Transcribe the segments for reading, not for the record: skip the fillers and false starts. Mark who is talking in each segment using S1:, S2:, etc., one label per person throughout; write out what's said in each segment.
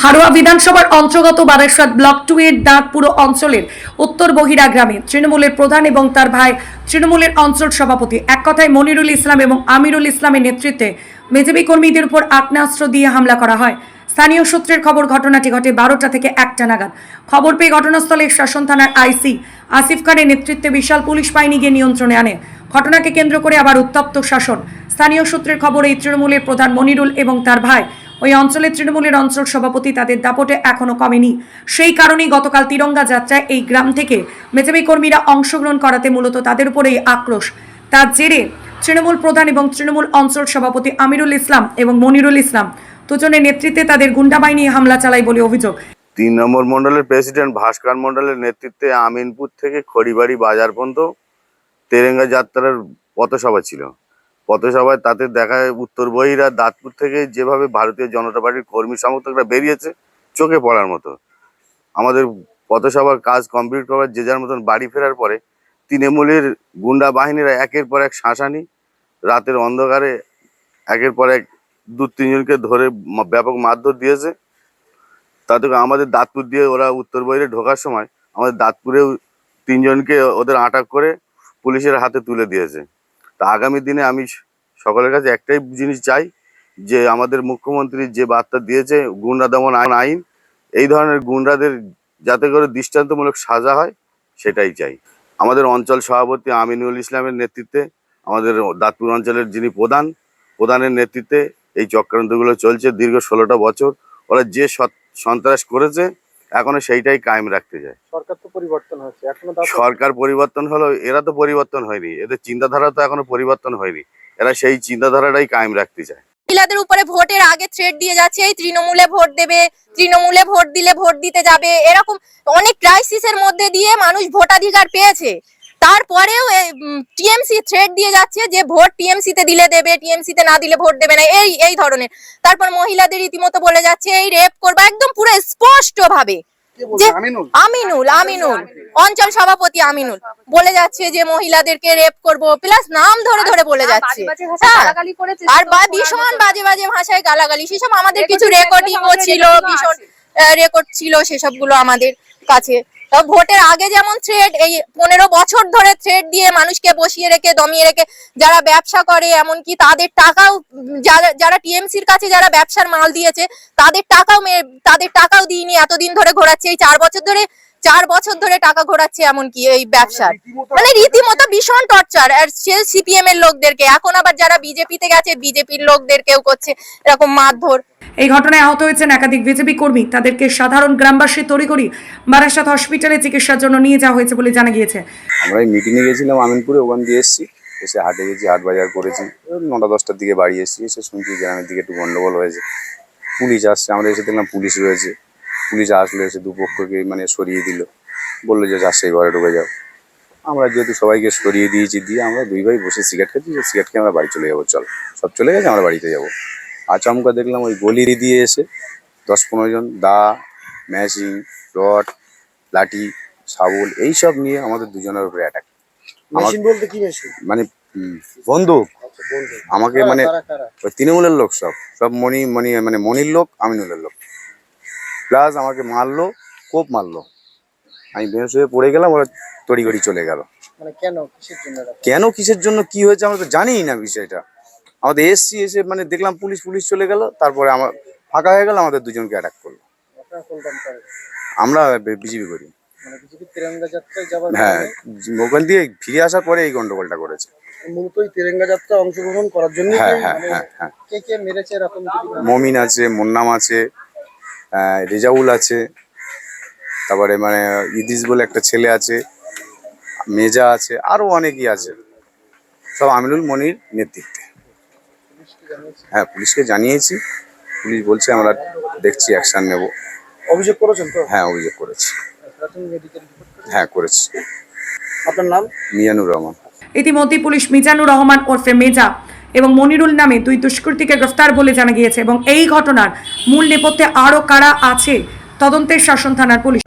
S1: হাড়োয়া বিধানসভার অন্তর্গত বারাসাত ব্লক 2 এর দাঁতপুর অঞ্চলের উত্তর বহিরা গ্রামে তৃণমূলের প্রধান এবং তার ভাই তৃণমূলের অঞ্চল সভাপতি এক কথায় মনিরুল ইসলাম এবং আমিরুল ইসলামের নেতৃত্বে বিজেপি কর্মীদের উপর আগ্নেয়াস্ত্র দিয়ে হামলা করা হয়। স্থানীয় সূত্রের খবর, ঘটনাটি ঘটে 12টা থেকে 1টা নাগাদ। খবর পেয়ে ঘটনাস্থলে শাসন থানার আইসি আসিফ খানের নেতৃত্বে বিশাল পুলিশ বাহিনী গিয়ে নিয়ন্ত্রণে আনে। ঘটনাকে কেন্দ্র করে আবার উত্তপ্ত শাসন। স্থানীয় সূত্রের খবর, এই তৃণমূলের প্রধান মনিরুল এবং তার ভাই ওই অঞ্চলের তৃণমূলের অঞ্চল সভাপতি, তাদের দাপটে এখনো কমেনি। সেই কারণেই গতকাল তিরঙ্গা যাত্রায় এই গ্রাম থেকে বিজেপি কর্মীরা অংশগ্রহণ করাতে মূলত তাদের উপর এই আক্রোশ। তার জেরে তৃণমূল প্রধান এবং তৃণমূল অঞ্চল সভাপতি আমিরুল ইসলাম এবং মনিরুল ইসলাম দুজনের নেতৃত্বে তাদের গুন্ডা বাহিনী হামলা চালায় বলে অভিযোগ।
S2: 3 নম্বর মন্ডলের প্রেসিডেন্ট ভাস্কর মন্ডলের নেতৃত্বে আমিনপুর থেকে খড়িবাড়ি বাজার পর্যন্ত তেরেঙ্গা যাত্রার পথসভা ছিল। পথসভায় তাতে দেখা যায় উত্তর বহিরা দাঁতপুর থেকে যেভাবে ভারতীয় জনতা পার্টির কর্মী সমর্থকরা বেরিয়েছে চোখে পড়ার মতো। আমাদের পথসভার কাজ কমপ্লিট করার যে যার মতন বাড়ি ফেরার পরে তৃণমূলের গুন্ডা বাহিনীরা একের পর এক শাসানি রাতের অন্ধকারে একের পর এক 2-3 জনকে ধরে ব্যাপক মারধর দিয়েছে। তাতে আমাদের দাঁতপুর দিয়ে ওরা উত্তর বহিরে ঢোকার সময় আমাদের দাঁতপুরেও 3 জনকে ওদের আটক করে পুলিশের হাতে তুলে দিয়েছে। তা আগামী দিনে আমি সকলের কাছে একটাই জিনিস চাই, যে আমাদের মুখ্যমন্ত্রী যে বার্তা দিয়েছে গুন্ডা দমন আইন, এই ধরনের গুন্ডাদের যাতে করে দৃষ্টান্তমূলক সাজা হয় সেটাই চাই। আমাদের অঞ্চল সভাপতি আমিনুল ইসলামের নেতৃত্বে আমাদের দাঁতপুর অঞ্চলের যিনি প্রধানের নেতৃত্বে এই চক্রান্তগুলো চলছে দীর্ঘ 16টা বছর। ওরা যে সন্ত্রাস করেছে এখনো সেইটাই কায়েম রাখতে যায়।
S3: সরকার তো পরিবর্তন হচ্ছে, এখনো
S2: সরকার পরিবর্তন হলো, এরা তো পরিবর্তন হয়নি, এদের চিন্তাধারা তো এখনো পরিবর্তন হয়নি। এরা সেই চিন্তাধারাটাই কায়েম রাখতে চায়।
S4: মহিলাদের উপরে ভোটের আগে থ্রেট দিয়ে যাচ্ছে, এই তৃণমূলে ভোট দেবে, তৃণমূলে ভোট দিলে ভোট দিতে যাবে, এরকম অনেক ক্রাইসিসের মধ্যে দিয়ে মানুষ ভোটাধিকার পেয়েছে। তারপরেও টিএমসি থ্রেট দিয়ে যাচ্ছে যে ভোট টিএমসি তে দিলে দেবে, টিএমসি তে না দিলে ভোট দেবে না, এই ধরনের। তারপর মহিলাদের রীতিমতো বলে যাচ্ছে এই রেপ করবে, একদম পুরো স্পষ্ট ভাবে যে আমিনুল অঞ্চল সভাপতি আমিনুল বলে যাচ্ছে যে মহিলাদেরকে রেপ করব, প্লাস নাম ধরে ধরে বলে যাচ্ছে। আর ভীষণ বাজে বাজে ভাষায় গালাগালি, সেসব আমাদের কিছু রেকর্ডিংও ছিল, ভীষণ রেকর্ড ছিল, সেসব গুলো আমাদের কাছে। ভোটের আগে যেমন থ্রেড, এই 15 বছর ধরে থ্রেড দিয়ে মানুষকে বসিয়ে রেখে দমিয়ে রেখে যারা ব্যবসা করে, এমনকি তাদের টাকাও যারা টিএমসির কাছে যারা ব্যবসার মাল দিয়েছে তাদের টাকাও দিইনি, এতদিন ধরে ঘোরাচ্ছে। এই 4 বছর ধরে টাকা ঘোরাচ্ছে, এমনকি এই ব্যবসার মানে রীতিমতো ভীষণ টর্চার। আর সে সিপিএম এর লোকদেরকে, এখন আবার যারা বিজেপিতে গেছে বিজেপির লোকদেরকেও করছে এরকম মারধর।
S1: এই ঘটনায় আহত হয়েছেন একাধিক বিজেপি কর্মী। তাদেরকে সাধারণ গ্রামবাসী তড়িঘড়ি বারাসাত হসপিটালে চিকিৎসার জন্য নিয়ে যাওয়া হয়েছে বলে জানা গিয়েছে।
S5: আমরা এই মিটিংয়ে গেছিলাম আমিনপুরে, ওখান দিয়ে এসেছি, এসে হাটে গেছি, হাট বাজার করেছি, 9টা-10টার দিকে বাড়ি এসেছি। এসে শুনছি গ্রামের দিকে একটু গন্ডগোল হয়েছে, পুলিশ আসছে। আমরা এসে দেখলাম পুলিশ রয়েছে। পুলিশ আসলে এসে দুপক্ষকে মানে সরিয়ে দিল, বললো যে যা সেই ঘরে ঢুকে যাও। আমরা যেহেতু সবাইকে সরিয়ে দিয়েছি, দিয়ে আমরা 2 ভাই বসে সিগারেট খাচ্ছি, সিগারেট খেয়ে আমরা বাড়ি চলে যাবো, চল সব চলে গেছে, আমরা বাড়িতে যাবো। আচমকা দেখলাম ওই গলি দিয়ে এসে 10-15 জন দা, মেশিন, রড, লাঠি, শাবল এইসব নিয়ে আমাদের দুজনের উপরে অ্যাটাক।
S3: মেশিন বলতে কি মেশিন?
S5: মানে বন্দুক। আমাকে মানে ওই তৃণমূলের লোক সব মানে মনির লোক, আমিনুলের লোক, প্লাস আমাকে মারলো, কোপ মারলো। আমি বেহুশ হয়ে পড়ে গেলাম, ওরা তড়িঘড়ি চলে গেল।
S3: মানে
S5: কেন কিসের জন্য কি হয়েছে আমরা তো জানিই না বিষয়টা। আমাদের এসে মানে দেখলাম পুলিশ চলে গেল, তারপরে আমার ফাঁকা হয়ে গেল, আমাদের দুজনকে অ্যাটাক করলো। আমরা বিজেপি করি। হ্যাঁ, ওখান দিয়ে ফিরে আসার পরে এই গন্ডগোলটা করেছে।
S3: তিরঙ্গা যাত্রা অংশগ্রহণ করার জন্য কে কে মেরেছে এরকম?
S5: মমিন আছে, মুন্নাম আছে, রেজাউল আছে, তারপরে মানে ইদিস বলে একটা ছেলে আছে, মেজা আছে, আরো অনেকেই আছে, সব আমিনুল মনির নেতৃত্বে। হ্যাঁ, পুলিশকে জানিয়েছি, পুলিশ বলছে আমরা দেখছি, অ্যাকশন নেব।
S3: অভিযোগ করেছেন তো?
S5: হ্যাঁ, অভিযোগ করেছি। হ্যাঁ, করেছি।
S3: আপনার নাম?
S5: মিজানুর রহমান।
S1: ইতিমধ্যে পুলিশ মিজানুর রহমান ওরফে মেজা এবং মনিরুল নামে 2 দুষ্কৃতীকে গ্রেফতার বলে জানা গিয়েছে এবং এই ঘটনার মূল নেপথ্যে আরো কারা আছে তদন্তের শাসন থানার পুলিশ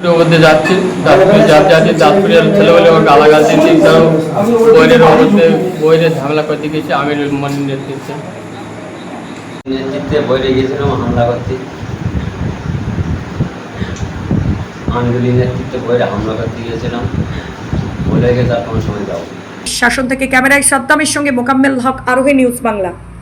S6: ঝামেলা করতে গেছে। আমিরুল মনির নেতৃত্বে বইরে গিয়েছিলাম হামলা করতে।
S7: আমিরুলের নেতৃত্বে বইয়ের হামলা করতে গিয়েছিলাম, বলে গেছে আর কোনো সময় যাও।
S1: শাসন থেকে ক্যামেরায় সাদ্দামের সঙ্গে মোকাম্মেল হক, আরোহী নিউজ বাংলা।